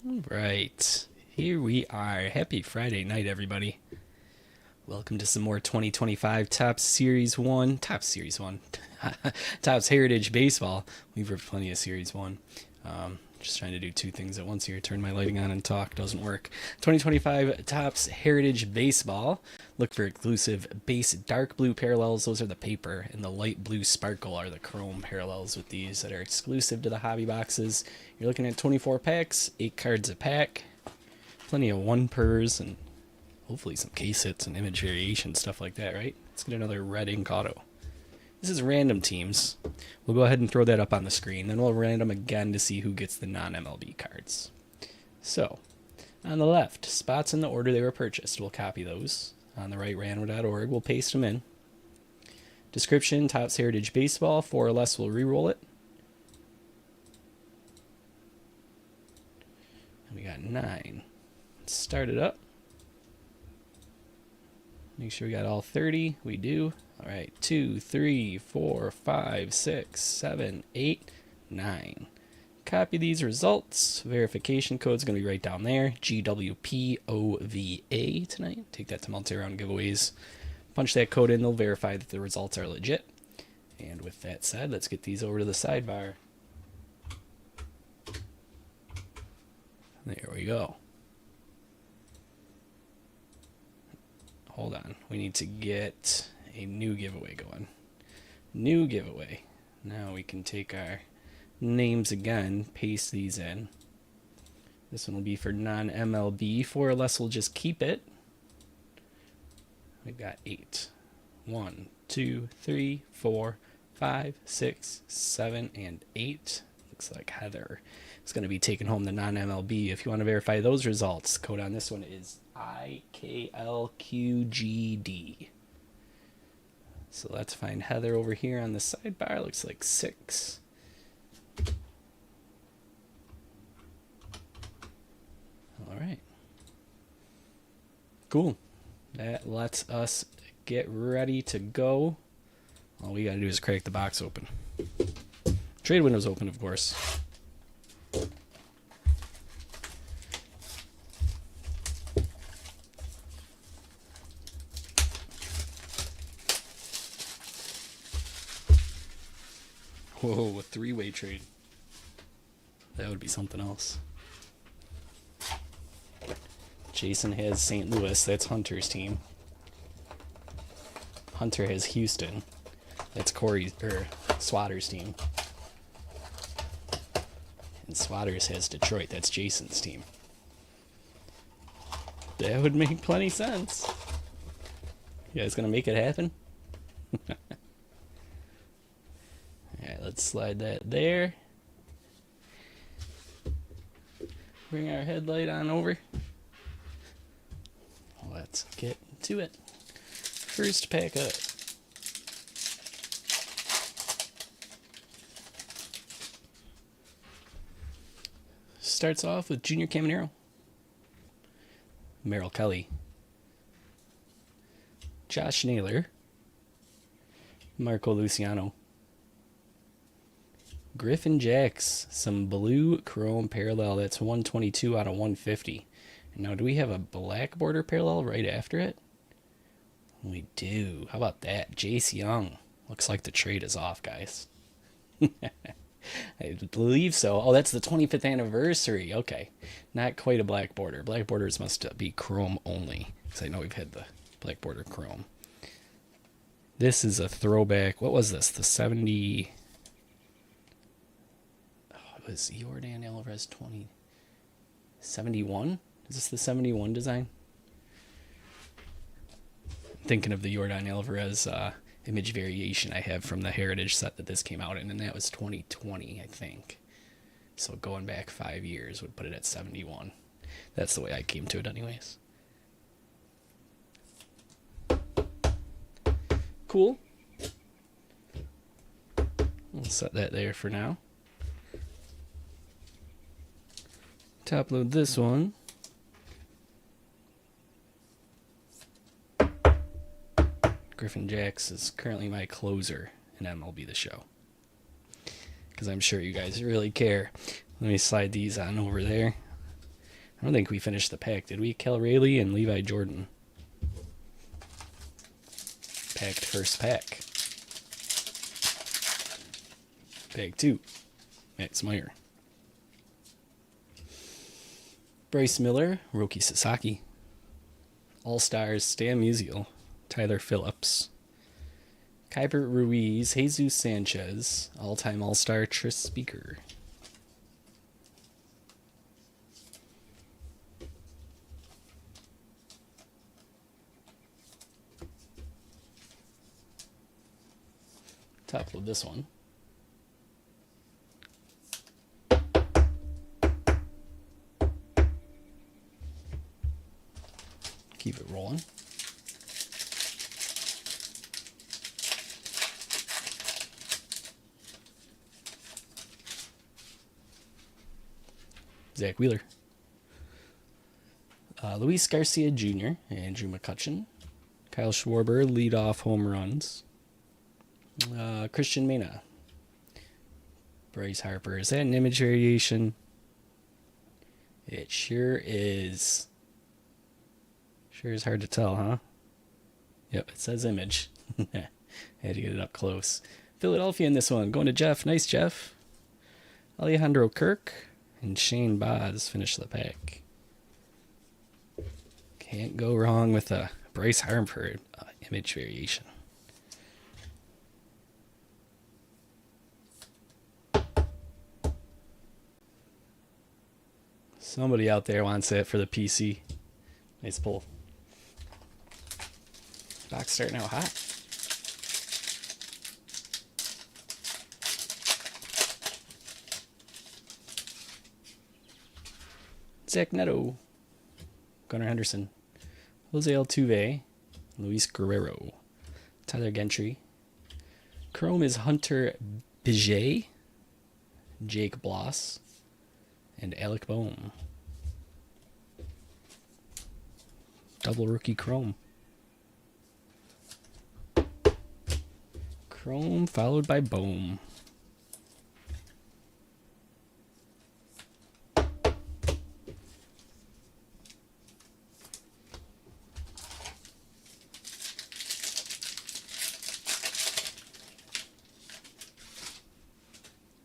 Right. Here we are. Happy Friday night, everybody. Welcome to some more 2025 Top Series 1. Top Series 1. Topps Heritage Baseball. We've ripped plenty of Series 1. Just trying to do two things at once here. Turn my lighting on and talk. Doesn't work. 2025 Topps Heritage Baseball. Look for exclusive base dark blue parallels. Those are the paper. And the light blue sparkle are the chrome parallels with these that are exclusive to the hobby boxes. You're looking at 24 packs, 8 cards a pack. Plenty of one pers and hopefully some case hits and image variation, stuff like that, right? Let's get another red ink auto. This is random teams. We'll go ahead and throw that up on the screen. Then we'll random again to see who gets the non-MLB cards. So, on the left, spots in the order they were purchased. We'll copy those. On the right, random.org. We'll paste them in. Description, Topps Heritage Baseball. 4 or less, we'll re-roll it. And we got 9. Let's start it up. Make sure we got all 30. We do. All right, 2, 3, 4, 5, 6, 7, 8, 9. Copy these results. Verification code is going to be right down there. GWPOVA tonight. Take that to multi-round giveaways. Punch that code in. They'll verify that the results are legit. And with that said, let's get these over to the sidebar. There we go. Hold on. We need to get a new giveaway going. New giveaway. Now we can take our names again, paste these in. This one will be for non-MLB. 4 or less, we'll just keep it. We've got 8. 1, 2, 3, 4, 5, 6, 7, and 8. Looks like Heather is going to be taking home the non-MLB. If you want to verify those results, code on this one is IKLQGD. So let's find Heather over here on the sidebar. Looks like 6. All right. Cool. That lets us get ready to go. All we got to do is crack the box open. Trade window's open, of course. Whoa, a 3-way trade. That would be something else. Jason has St. Louis. That's Hunter's team. Hunter has Houston. That's Swatter's team. And Swatters has Detroit. That's Jason's team. That would make plenty sense. You guys gonna make it happen? Alright, let's slide that there. Bring our headlight on over. Let's get to it. First pack up. Starts off with Junior Caminero, Merrill Kelly, Josh Naylor, Marco Luciano, Griffin Jacks, some blue chrome parallel. That's 122 out of 150. And now, do we have a black border parallel right after it? We do. How about that? Jace Young. Looks like the trade is off, guys. I believe so. Oh, that's the 25th anniversary. Okay. Not quite a black border. Black borders must be chrome only, because I know we've had the black border chrome. This is a throwback. What was this? The 70... it was Yordan Alvarez 71? Is this the 71 design? I'm thinking of the Yordan Alvarez image variation I have from the Heritage set that this came out in, and that was 2020, I think. So going back 5 years would put it at 71. That's the way I came to it anyways. Cool. We'll set that there for now. Top load this one. Griffin Jacks is currently my closer in MLB The Show, because I'm sure you guys really care. Let me slide these on over there. I don't think we finished the pack, did we? Cal Rayleigh and Levi Jordan. Packed first pack. Pack 2. Max Meyer. Bryce Miller, Roki Sasaki. All-Stars, Stan Musial, Tyler Phillips. Kuiper Ruiz, Jesus Sanchez, all-time All-Star Tris Speaker. Top load this one. Keep it rolling. Zach Wheeler. Luis Garcia Jr., Andrew McCutchen. Kyle Schwarber, leadoff home runs. Christian Mena. Bryce Harper. Is that an image variation? It sure is. Sure is hard to tell, huh? Yep, it says image. I had to get it up close. Philadelphia in this one. Going to Jeff. Nice, Jeff. Alejandro Kirk and Shane Baz finish the pack. Can't go wrong with a Bryce Harper image variation. Somebody out there wants it for the PC. Nice pull. Box starting out hot. Zach Neto. Gunnar Henderson. Jose Altuve. Luis Guerrero. Tyler Gentry. Chrome is Hunter Biget. Jake Bloss. And Alec Boehm. Double rookie Chrome. Chrome followed by Boehm.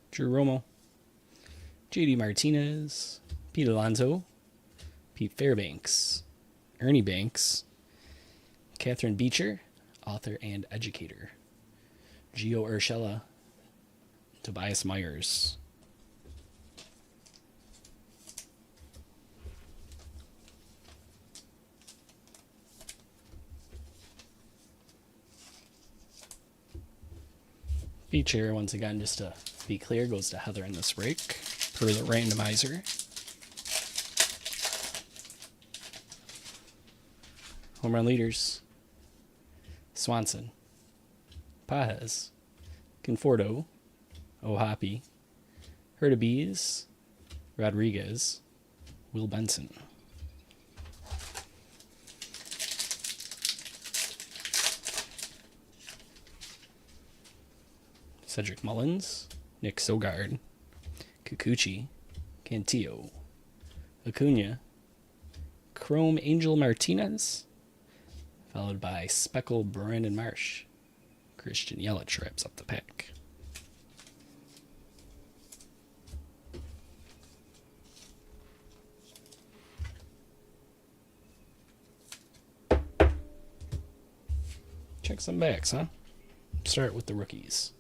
Drew Romo. JD Martinez. Pete Alonso. Pete Fairbanks. Ernie Banks. Catherine Beecher, author and educator. Gio Urshela. Tobias Myers. Beecher, once again, just to be clear, goes to Heather in this break per the randomizer. Home run leaders. Swanson. Pajes. Conforto. O'Hoppe. Hurtubise. Rodriguez. Will Benson. Cedric Mullins. Nick Sogard. Kikuchi. Cantillo. Acuna. Chrome Angel Martinez. Followed by Speckle Brandon Marsh. Christian Yelich wraps up the pack. Check some backs, huh? Start with the rookies.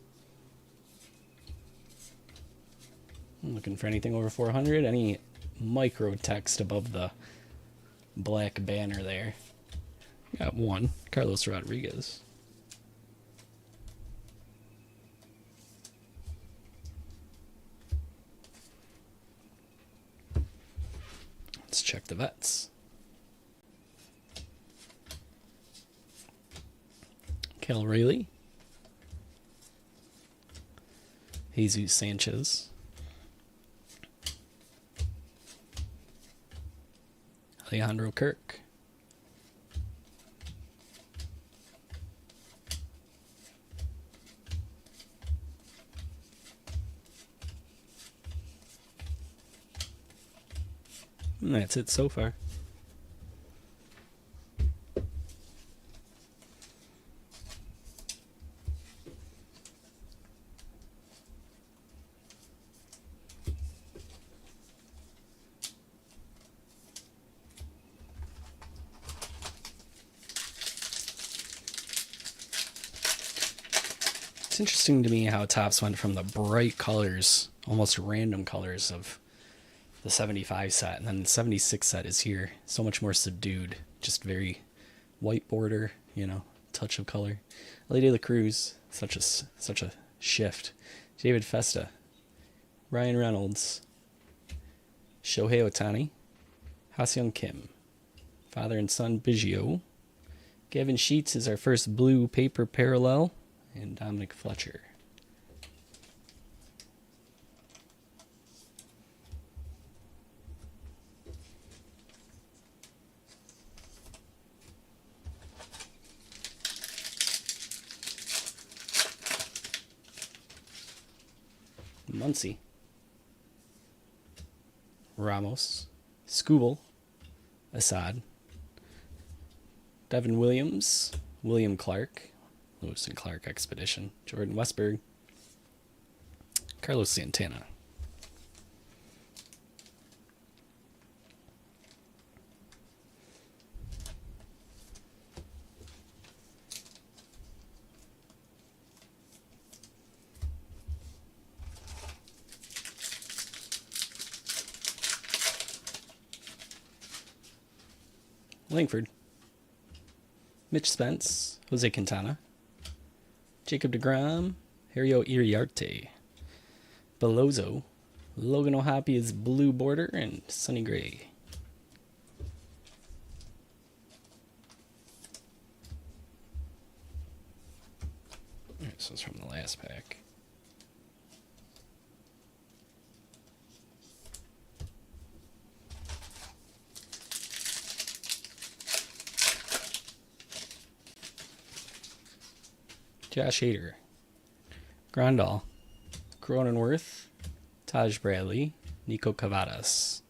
I'm looking for anything over 400. Any micro text above the black banner there. Got one. Carlos Rodriguez. Let's check the vets. Cal Rayleigh. Jesus Sanchez. Alejandro Kirk. And that's it so far. It's interesting to me how Topps went from the bright colors, almost random colors of the 75 set, and then the 76 set is here. So much more subdued, just very white border, touch of color. Ellie De La Cruz, such a shift. David Festa, Ryan Reynolds, Shohei Ohtani, Ha-Seong Kim, father and son Biggio. Gavin Sheets is our first blue paper parallel, and Dominic Fletcher. Muncy, Ramos, Skubal, Assad, Devin Williams, William Clark, Lewis and Clark Expedition, Jordan Westberg, Carlos Santana. Langford, Mitch Spence, Jose Quintana, Jacob deGrom, Hario Iriarte, Belozo, Logan O'Hoppe is blue border, and Sonny Gray. This was from the last pack. Josh Hader, Grandal, Cronenworth, Taj Bradley, Nico Cavadas.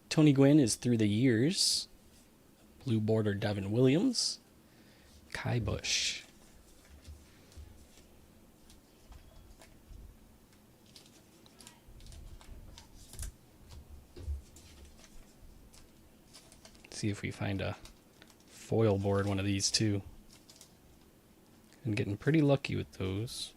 Tony Gwynn is through the years. Blue border Devin Williams, Kai Bush. Let's see if we find a foil board one of these too. I'm getting pretty lucky with those.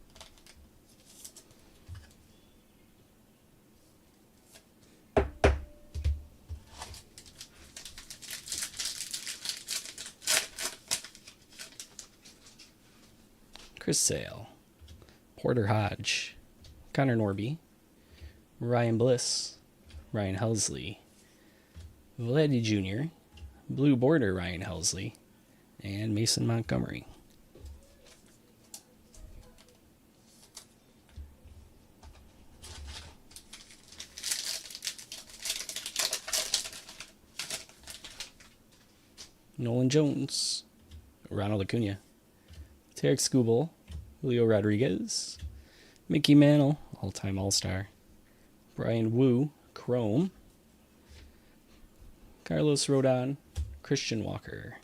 Chris Sale, Porter Hodge, Connor Norby, Ryan Bliss, Ryan Helsley, Vladdy Jr., blue border Ryan Helsley, and Mason Montgomery. Nolan Jones, Ronald Acuna, Tarek Skubal, Julio Rodriguez, Mickey Mantle, all-time All-Star, Brian Wu, Chrome, Carlos Rodon, Christian Walker.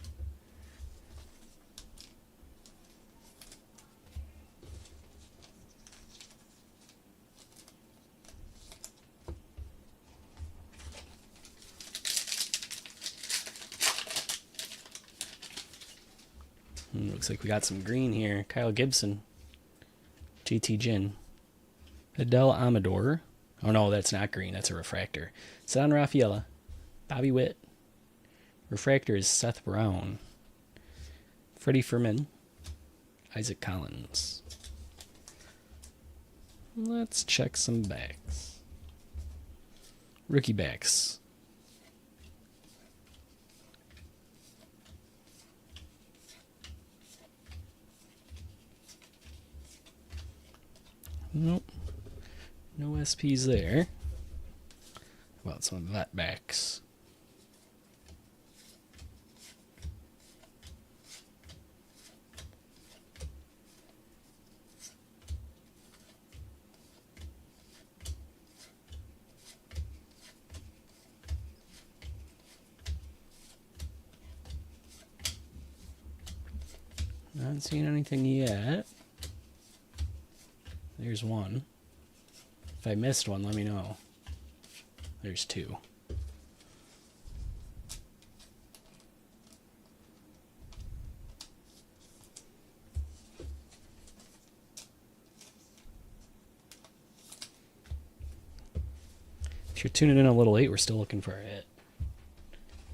Looks like we got some green here. Kyle Gibson, JT Ginn, Adele Amador. Oh no, that's not green. That's a refractor. San Rafaela, Bobby Witt. Refractor is Seth Brown, Freddie Fermin, Isaac Collins. Let's check some backs. Rookie backs. Nope. No SPs there. How about some vet backs? Not seeing anything yet. There's one. If I missed one, let me know. There's two. If you're tuning in a little late, we're still looking for a hit.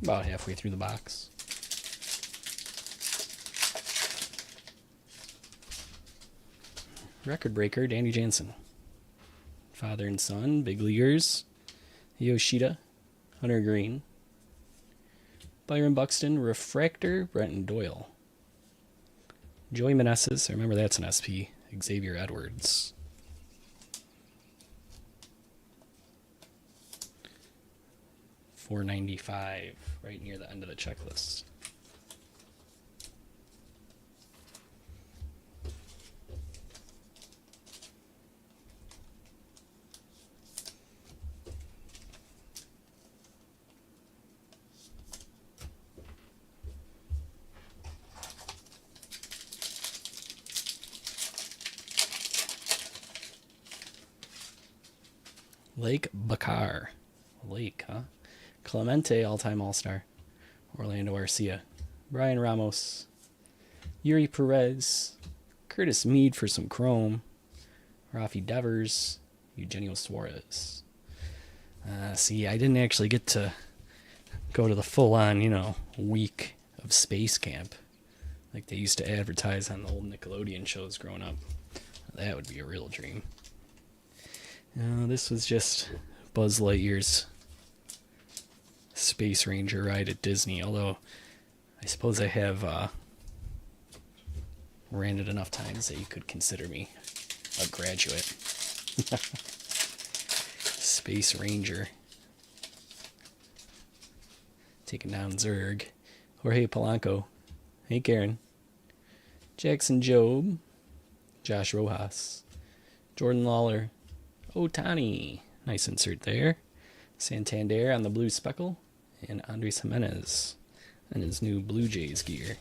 About halfway through the box. Record breaker, Danny Jansen. Father and son, big leaguers. Yoshida, Hunter Green. Byron Buxton, Refractor, Brenton Doyle. Joey Meneses, I remember that's an SP. Xavier Edwards. $4.95, right near the end of the checklist. Lake Bakar. Lake, huh? Clemente, all-time All-Star. Orlando Arcia. Brian Ramos. Yuri Perez. Curtis Mead for some chrome. Rafi Devers. Eugenio Suarez. See, I didn't actually get to go to the full-on, week of Space Camp like they used to advertise on the old Nickelodeon shows growing up. That would be a real dream. This was just Buzz Lightyear's Space Ranger ride at Disney, although I suppose I have ran it enough times that you could consider me a graduate. Space Ranger. Taking down Zurg. Jorge Polanco. Hey Karen. Jackson Jobe. Josh Rojas. Jordan Lawler. Otani. Nice insert there. Santander on the blue speckle. And Andres Jimenez in his new Blue Jays gear.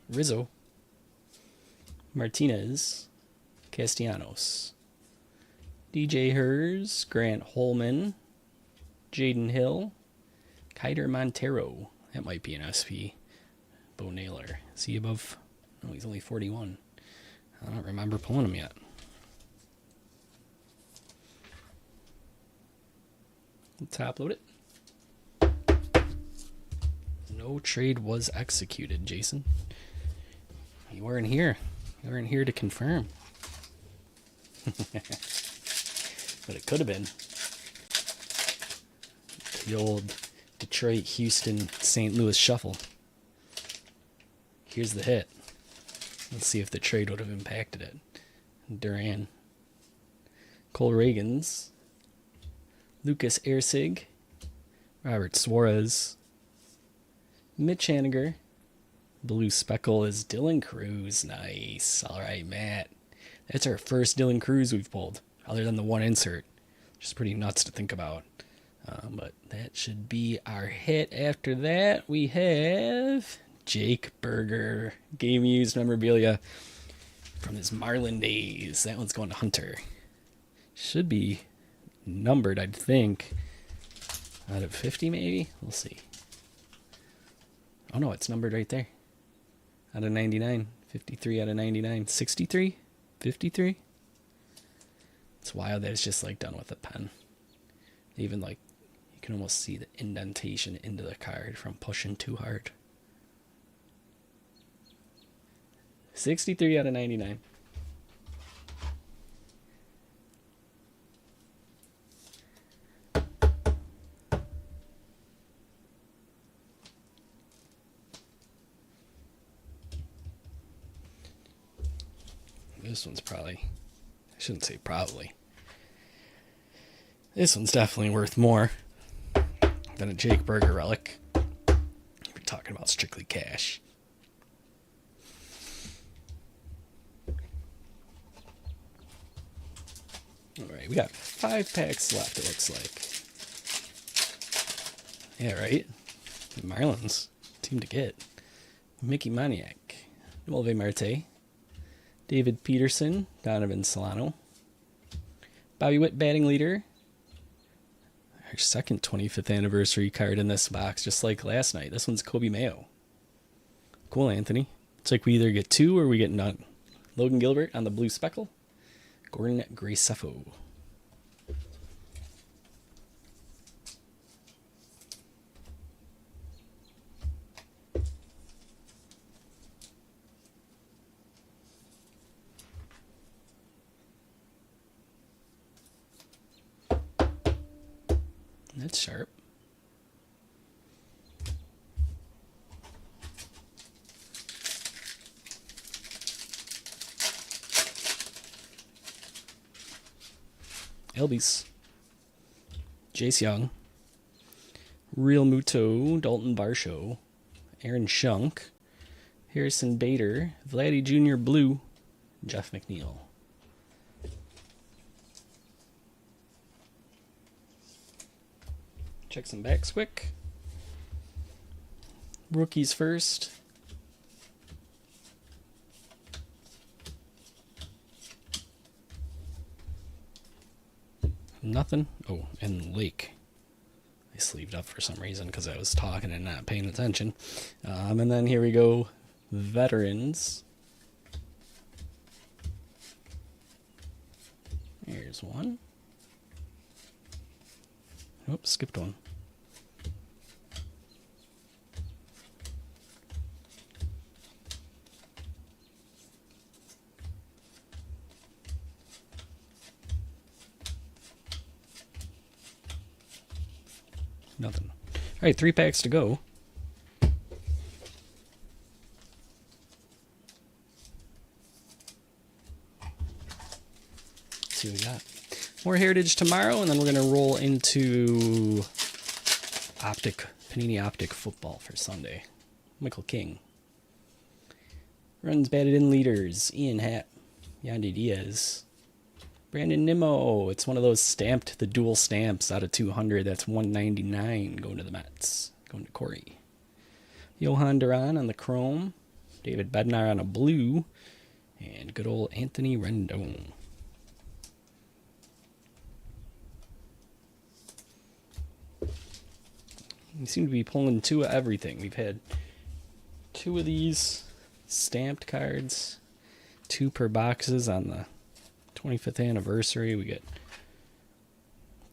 Rizzo, Martinez, Castellanos, DJ Hers, Grant Holman, Jaden Hill, Kiter Montero. That might be an SP. Bo Naylor. Is he above? No, he's only 41. I don't remember pulling him yet. Top load it. No trade was executed, Jason. You weren't here. You weren't here to confirm. But it could have been. The old Detroit, Houston, St. Louis shuffle. Here's the hit. Let's see if the trade would have impacted it. Duran. Cole Reagans. Lucas Ersig. Robert Suarez. Mitch Haniger. Blue speckle is Dylan Cruz. Nice. All right, Matt. That's our first Dylan Cruz we've pulled, other than the one insert, which is pretty nuts to think about. But that should be our hit. After that, we have Jake Berger. Game used memorabilia from his Marlin days. That one's going to Hunter. Should be numbered, I'd think. Out of 50, maybe? We'll see. Oh, no, it's numbered right there. Out of 99. 53 out of 99. 63? 53? It's wild that it's just like done with a pen. Even like, you can almost see the indentation into the card from pushing too hard. 63 out of 99. This one's probably, I shouldn't say probably. This one's definitely worth more than a Jake Burger relic. We're talking about strictly cash. Alright, we got 5 packs left, it looks like. Yeah, right? Marlins. Team to get. Mickey Moniak. Noelvi Marte. David Peterson. Donovan Solano. Bobby Witt, batting leader. Our second 25th anniversary card in this box, just like last night. This one's Kobe Mayo. Cool, Anthony. It's like we either get 2 or we get none. Logan Gilbert on the blue speckle. Gordon Graceffo. That's sharp. Elbies. Jace Young. Real Muto. Dalton Varsho. Aaron Shunk. Harrison Bader. Vladdy Jr. Blue. Jeff McNeil. Check some backs quick. Rookies first. Nothing. Oh, and Lake. I sleeved up for some reason because I was talking and not paying attention. And then here we go. Veterans. Here's one. Oops, skipped one. Nothing. All right, 3 packs to go. Let's see what we got. More Heritage tomorrow, and then we're going to roll into Panini Optic football for Sunday. Michael King. Runs batted in leaders. Ian Happ. Yandy Diaz. Brandon Nimmo. It's one of those stamped, the dual stamps out of 200. That's 199 going to the Mets. Going to Corey. Johan Duran on the chrome. David Bednar on a blue. And good old Anthony Rendon. We seem to be pulling 2 of everything. We've had 2 of these stamped cards. 2 per boxes on the 25th anniversary. We get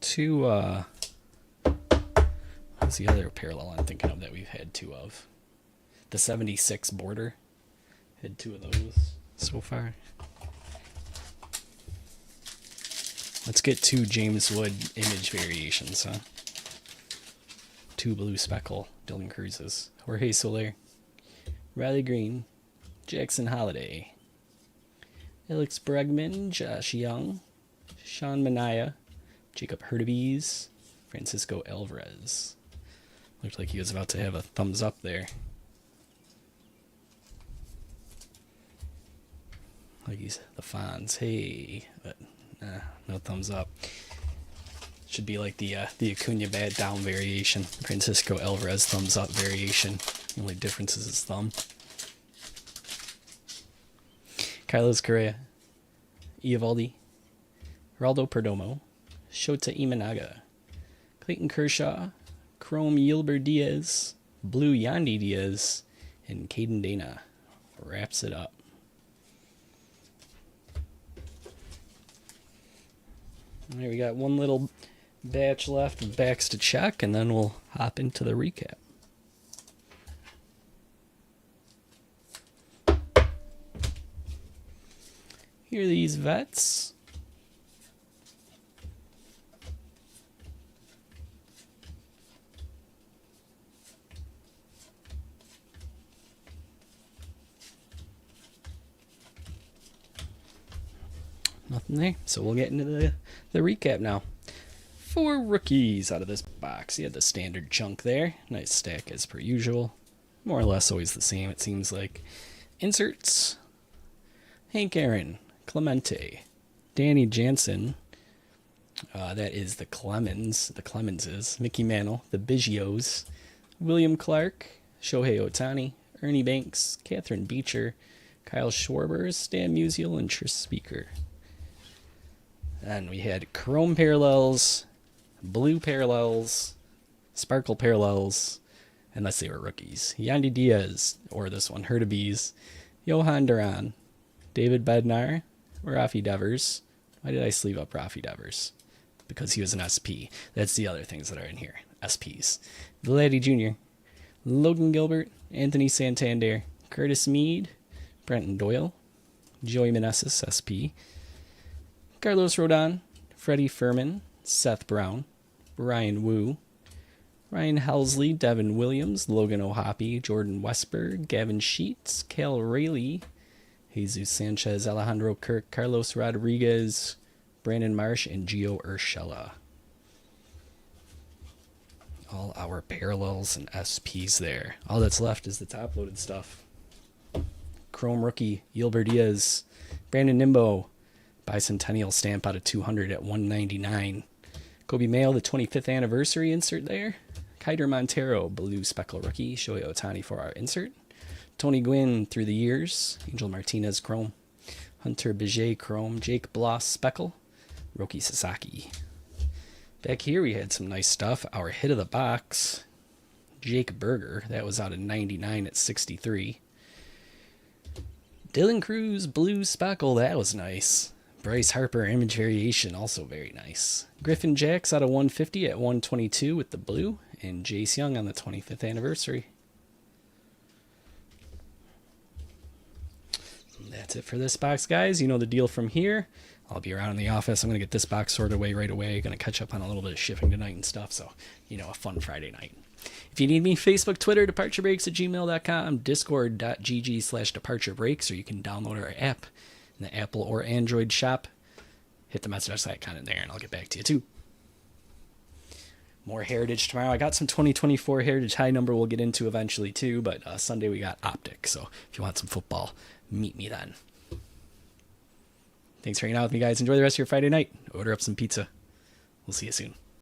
2, what's the other parallel I'm thinking of that we've had 2 of? The 76 border. Had 2 of those so far. Let's get 2 James Wood image variations, huh? 2 blue speckle Dylan Cruz's. Jorge Soler. Riley Green. Jackson Holiday. Alex Bregman. Josh Young. Sean Manaea. Jacob Hurtubise. Francisco Alvarez. Looked like he was about to have a thumbs up there. Like he's the Fonz. Hey. But no thumbs up. Should be like the Acuna bad down variation. Francisco Alvarez thumbs up variation. The only difference is his thumb. Carlos Correa. Eovaldi. Geraldo Perdomo. Shota Imanaga. Clayton Kershaw. Chrome Yilber Diaz. Blue Yandy Diaz. And Caden Dana wraps it up. All right, we got one little batch left of backs to check, and then we'll hop into the recap. Here are these vets. Okay, so we'll get into the recap now. 4 rookies out of this box. You had the standard chunk there. Nice stack as per usual. More or less always the same, it seems like. Inserts. Hank Aaron. Clemente. Danny Jansen. That is the Clemenses. Mickey Mantle. The Biggios. William Clark. Shohei Ohtani. Ernie Banks. Catherine Beecher. Kyle Schwarber. Stan Musial. And Tris Speaker. And we had Chrome Parallels. Blue Parallels. Sparkle Parallels. Unless they were rookies. Yandy Diaz. Or this one. Hurtubise. Johan Duran. David Bednar. Rafi Devers. Why did I sleeve up Rafi Devers? Because he was an SP. That's the other things that are in here. SPs. Vladdy Jr. Logan Gilbert. Anthony Santander. Curtis Mead. Brenton Doyle. Joey Meneses, SP. Carlos Rodon. Freddie Furman. Seth Brown. Ryan Wu. Ryan Helsley. Devin Williams. Logan O'Hoppe. Jordan Westberg. Gavin Sheets. Cal Rayleigh. Jesus Sanchez. Alejandro Kirk. Carlos Rodriguez. Brandon Marsh. And Gio Urshela. All our parallels and SPs there. All that's left is the top-loaded stuff. Chrome rookie. Yilber Diaz. Brandon Nimbo. Bicentennial stamp out of 200 at 199. Kobe Mayo, the 25th anniversary insert there. Kiter Montero, blue speckle rookie. Shohei Ohtani for our insert. Tony Gwynn through the years. Angel Martinez chrome. Hunter Biget chrome. Jake Bloss speckle. Roki Sasaki. Back here we had some nice stuff. Our hit of the box. Jake Berger. That was out of 99 at 63. Dylan Cruz, blue speckle. That was nice. Bryce Harper, image variation, also very nice. Griffin Jacks out of 150 at 122 with the blue. And Jace Young on the 25th anniversary. And that's it for this box, guys. You know the deal from here. I'll be around in the office. I'm going to get this box sorted away right away. Going to catch up on a little bit of shipping tonight and stuff. So, a fun Friday night. If you need me, Facebook, Twitter, departurebreaks@gmail.com, discord.gg/departurebreaks, or you can download our app in the Apple or Android shop. Hit the message icon in there, and I'll get back to you, too. More Heritage tomorrow. I got some 2024 Heritage high number we'll get into eventually, too. But Sunday we got Optic. So if you want some football, meet me then. Thanks for hanging out with me, guys. Enjoy the rest of your Friday night. Order up some pizza. We'll see you soon.